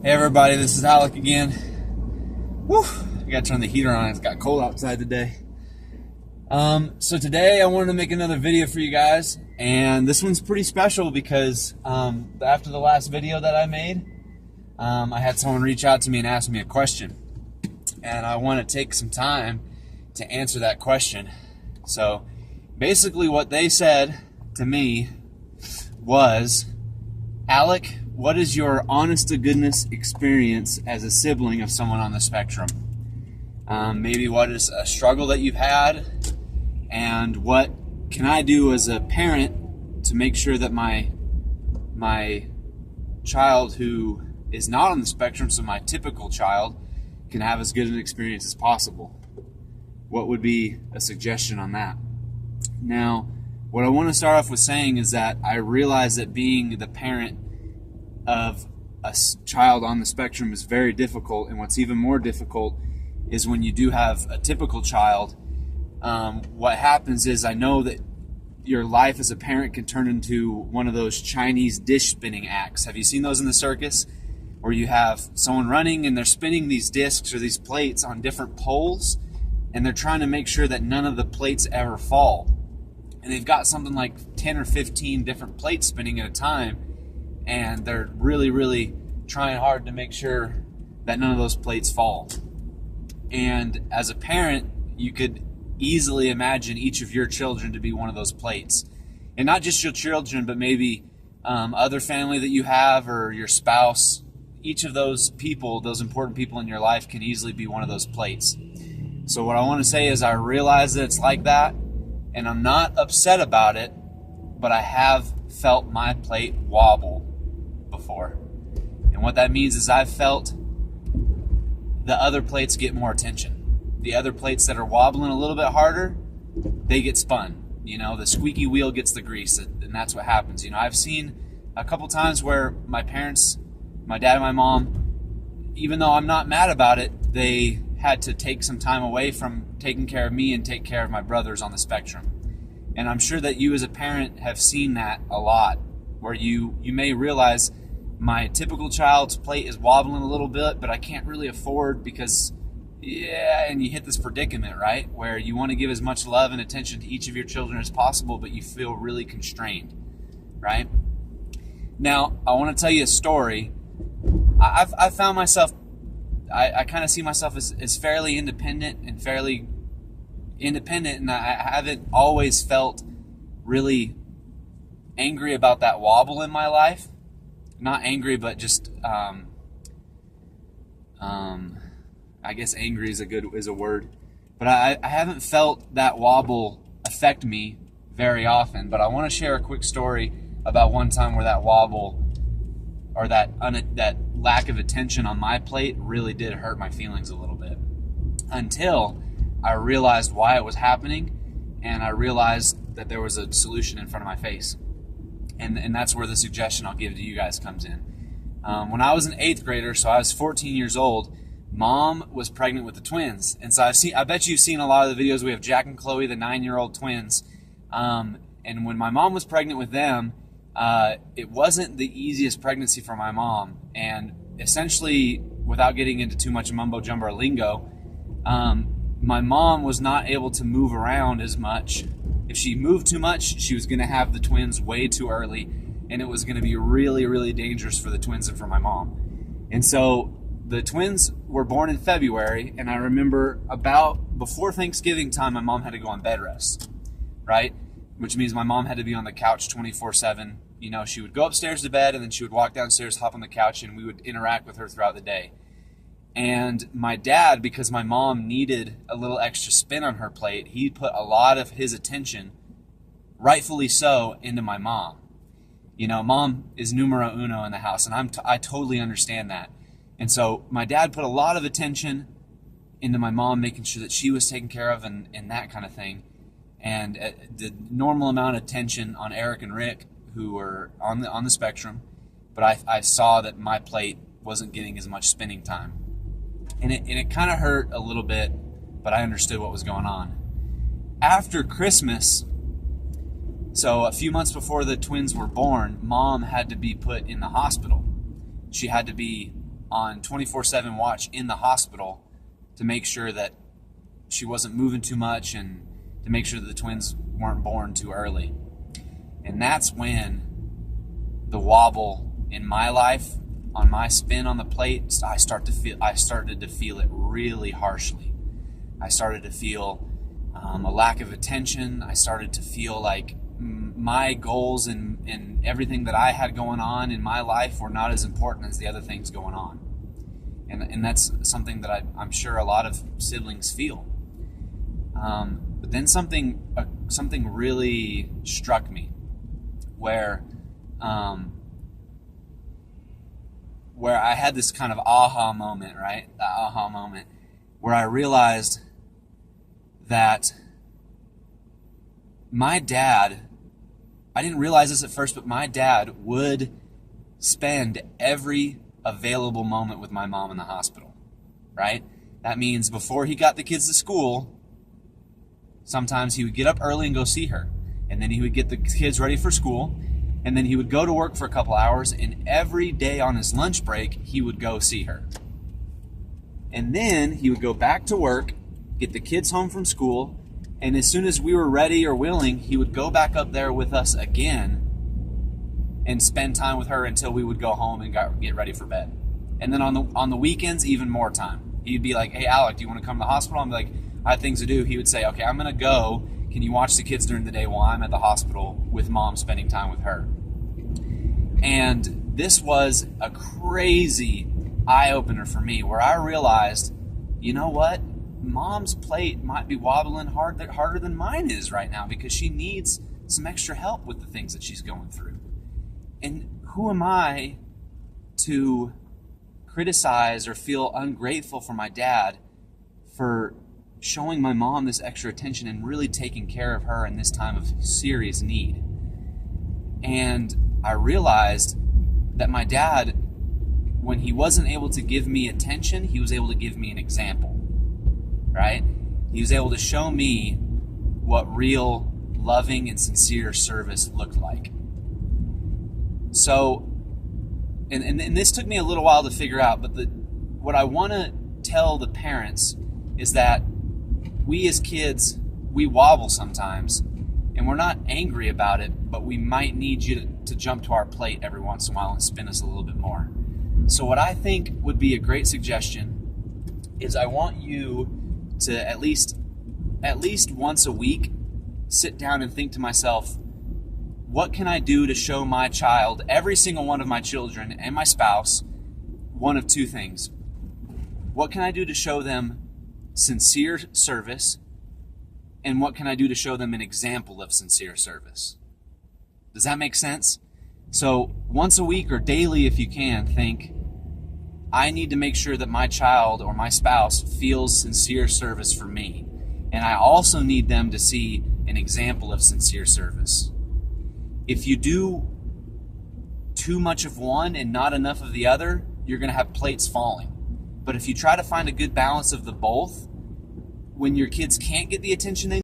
Hey everybody, this is Alec again. Whew, I gotta turn the heater on. It's got cold outside today. So today I wanted to make another video for you guys, and this one's pretty special because after the last video that I made, I had someone reach out to me and ask me a question, and I want to take some time to answer that question. So basically what they said to me was, Alec, what is your honest-to-goodness experience as a sibling of someone on the spectrum? Maybe what is a struggle that you've had, and what can I do as a parent to make sure that my child who is not on the spectrum, so my typical child, can have as good an experience as possible? What would be a suggestion on that? Now, what I want to start off with saying is that I realize that being the parent of a child on the spectrum is very difficult, and what's even more difficult is when you do have a typical child. What happens is, I know that your life as a parent can turn into one of those Chinese dish spinning acts. Have you seen those in the circus? Where you have someone running and they're spinning these discs or these plates on different poles, and they're trying to make sure that none of the plates ever fall. And they've got something like 10 or 15 different plates spinning at a time, and they're really trying hard to make sure that none of those plates fall. And as a parent, you could easily imagine each of your children to be one of those plates. And not just your children, but maybe other family that you have, or your spouse. Each of those people, those important people in your life, can easily be one of those plates. So what I want to say is, I realize that it's like that, and I'm not upset about it, but I have felt my plate wobble before. And what that means is, I've felt the other plates get more attention. The other plates that are wobbling a little bit harder, they get spun. You know, the squeaky wheel gets the grease, and that's what happens. You know, I've seen a couple times where my parents, my dad and my mom, even though I'm not mad about it, they had to take some time away from taking care of me and take care of my brothers on the spectrum. And I'm sure that you as a parent have seen that a lot, where you may realize, my typical child's plate is wobbling a little bit, but I can't really afford because, and you hit this predicament, right? Where you want to give as much love and attention to each of your children as possible, but you feel really constrained, right? Now, I want to tell you a story. I found myself, I kind of see myself as fairly independent, and I haven't always felt really angry about that wobble in my life. Not angry, but just I guess angry is a word. But I haven't felt that wobble affect me very often. But I want to share a quick story about one time where that wobble, or that lack of attention on my plate, really did hurt my feelings a little bit, until I realized why it was happening, and I realized that there was a solution in front of my face. And that's where the suggestion I'll give to you guys comes in. When I was an 8th grader, so I was 14 years old, Mom was pregnant with the twins. And so I bet you've seen a lot of the videos. We have Jack and Chloe, the 9-year-old twins. And when my mom was pregnant with them, it wasn't the easiest pregnancy for my mom. And essentially, without getting into too much mumbo-jumbo or lingo, my mom was not able to move around as much. If she moved too much, she was going to have the twins way too early, and it was going to be really dangerous for the twins and for my mom. And so the twins were born in February, and I remember about before Thanksgiving time, my mom had to go on bed rest, right? Which means my mom had to be on the couch 24/7. You know, she would go upstairs to bed, and then she would walk downstairs, hop on the couch, and we would interact with her throughout the day. And my dad, because my mom needed a little extra spin on her plate, he put a lot of his attention, rightfully so, into my mom. You know, mom is numero uno in the house, and I totally understand that. And so my dad put a lot of attention into my mom, making sure that she was taken care of and that kind of thing. And the normal amount of attention on Eric and Rick, who were on the spectrum, but I saw that my plate wasn't getting as much spinning time. And it kind of hurt a little bit, but I understood what was going on. After Christmas, so a few months before the twins were born, Mom had to be put in the hospital. She had to be on 24/7 watch in the hospital to make sure that she wasn't moving too much and to make sure that the twins weren't born too early. And that's when the wobble in my life, on my spin on the plate, I started to feel it really harshly. I started to feel a lack of attention. I started to feel like my goals and everything that I had going on in my life were not as important as the other things going on. And that's something that I'm sure a lot of siblings feel. But then something really struck me where I had this kind of aha moment, right? The aha moment where I realized that my dad, I didn't realize this at first, but my dad would spend every available moment with my mom in the hospital, right? That means before he got the kids to school, sometimes he would get up early and go see her. And then he would get the kids ready for school. And then he would go to work for a couple hours. And every day on his lunch break, he would go see her. And then he would go back to work, get the kids home from school. And as soon as we were ready or willing, he would go back up there with us again and spend time with her until we would go home and get ready for bed. And then on the weekends, even more time. He'd be like, "Hey, Alec, do you want to come to the hospital?" I'm like, "I have things to do." He would say, "Okay, I'm going to go. Can you watch the kids during the day while I'm at the hospital with mom spending time with her?" And this was a crazy eye-opener for me where I realized, you know what? Mom's plate might be wobbling harder than mine is right now because she needs some extra help with the things that she's going through. And who am I to criticize or feel ungrateful for my dad for showing my mom this extra attention and really taking care of her in this time of serious need? And I realized that my dad, when he wasn't able to give me attention, he was able to give me an example, right? He was able to show me what real loving and sincere service looked like. So, and this took me a little while to figure out, but what I want to tell the parents is that we as kids, we wobble sometimes, and we're not angry about it, but we might need you to jump to our plate every once in a while and spin us a little bit more. So what I think would be a great suggestion is I want you to at least once a week sit down and think to myself, what can I do to show my child, every single one of my children and my spouse, one of two things? What can I do to show them sincere service? And what can I do to show them an example of sincere service? Does that make sense? So once a week or daily, if you can, think, I need to make sure that my child or my spouse feels sincere service for me. And I also need them to see an example of sincere service. If you do too much of one and not enough of the other, you're going to have plates falling. But if you try to find a good balance of the both, when your kids can't get the attention they